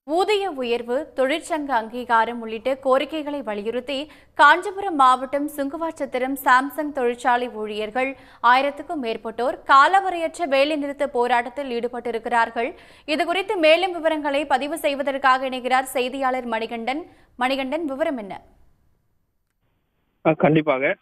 ஊதிய உயர்வு, தொழிற்சங்க அங்கீகாரம் உள்ளிட்ட கோரிக்கைகளை வலியுறுத்தி காஞ்சிபுரம் மாவட்டம் சுங்குவாச்சத்திரம் சாம்சங் தொழிற்சாலை ஊழியர்கள் 1000க்கும் மேற்பட்டோர் காலவரையற்ற வேலைநிறுத்த போராட்டத்தில் ஈடுபட்டிருக்கிறார்கள். இதுகுறித்து மேலும் விவரங்களை பதிவு செய்வதற்காக இணைகிறார் செய்தியாளர் மணிகண்டன். விவரம் என்ன? கண்டிப்பாக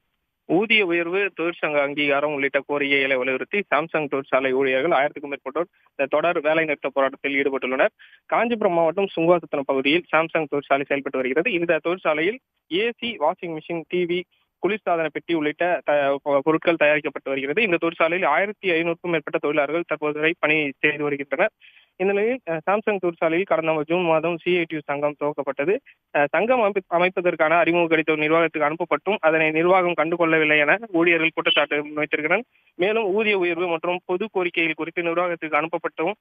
ஊதிய உயர்வு, தொழிற்சங்க அங்கீகாரம் உள்ளிட்ட கோரிக்கைகளை வலியுறுத்தி சாம்சங் தொழிற்சாலை ஊழியர்கள் 1000க்கும் மேற்பட்டோர் தொடர் வேலை நிறுத்த போராட்டத்தில் ஈடுபட்டுள்ளனர். காஞ்சிபுரம் மாவட்டம் சுங்குவாசத்திரம் பகுதியில் சாம்சங் தொழிற்சாலை செயல்பட்டு வருகிறது. இந்த தொழிற்சாலையில் ஏசி, வாஷிங் மிஷின், டிவி, குளிர்சாதன பெட்டி உள்ளிட்ட பொருட்கள் தயாரிக்கப்பட்டு வருகிறது. இந்த தொழிற்சாலையில் 1500க்கும் மேற்பட்ட தொழிலாளர்கள் தற்போது வரை பணி செய்து வருகின்றனர். இந்நிலையில் சாம்சங் தொழிற்சாலையில் கடந்த ஜூன் மாதம் CITU சங்கம் துவக்கப்பட்டது. சங்கம் அமைப்பதற்கான அறிமுக கடிதம் நிர்வாகத்துக்கு அனுப்பப்பட்டும் அதனை நிர்வாகம் கண்டுகொள்ளவில்லை என ஊழியர்கள் குற்றச்சாட்டு முன்வைத்திருக்கிறனர். மேலும் ஊதிய உயர்வு மற்றும் பொது கோரிக்கைகள் குறித்து நிர்வாகத்துக்கு அனுப்பப்பட்டும்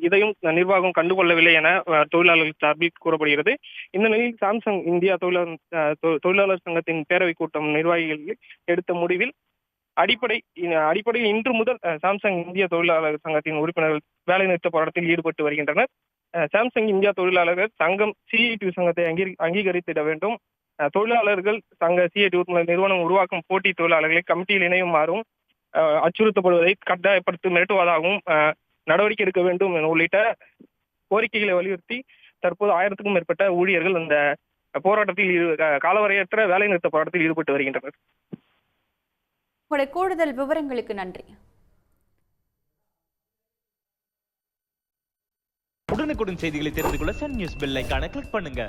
இதையும் நிர்வாகம் கண்டுகொள்ளவில்லை என தொழிலாளர்கள் சார்பில் கூறப்படுகிறது. இந்த நிலையில் சாம்சங் இந்தியா தொழிலாளர் சங்கத்தின் பேரவை கூட்டம் நிர்வாகிகள் எடுத்த முடிவில் அடிப்படையில் இன்று முதல் சாம்சங் இந்திய தொழிலாளர் சங்கத்தின் உறுப்பினர்கள் வேலைநிறுத்த போராட்டத்தில் ஈடுபட்டு வருகின்றனர். சாம்சங் இந்தியா தொழிலாளர்கள் சங்கம் CITU சங்கத்தை அங்கீகரித்திட வேண்டும். தொழிலாளர்கள் சங்க CITU நிறுவனம் உருவாக்கும் போட்டி தொழிலாளர்களை கமிட்டியில் இணையுமாறும் அச்சுறுத்தப்படுவதை கட்டாயப்படுத்தி மிரட்டுவதாகவும் நடவடிக்கை எடுக்க வேண்டும் உள்ளிட்ட கோரிக்கைகளை வலியுறுத்தி தற்போது 1000க்கும் மேற்பட்ட ஊழியர்கள் இந்த போராட்டத்தில் காலவரையற்ற வேலைநிறுத்த போராட்டத்தில் ஈடுபட்டு வருகின்றனர். உங்களுடைய கூடுதல் விவரங்களுக்கு நன்றி. உடனுக்குடன் செய்திகளை தெரிந்து கொள்ள சன் நியூஸ் பெல் ஐகானை கிளிக் பண்ணுங்க.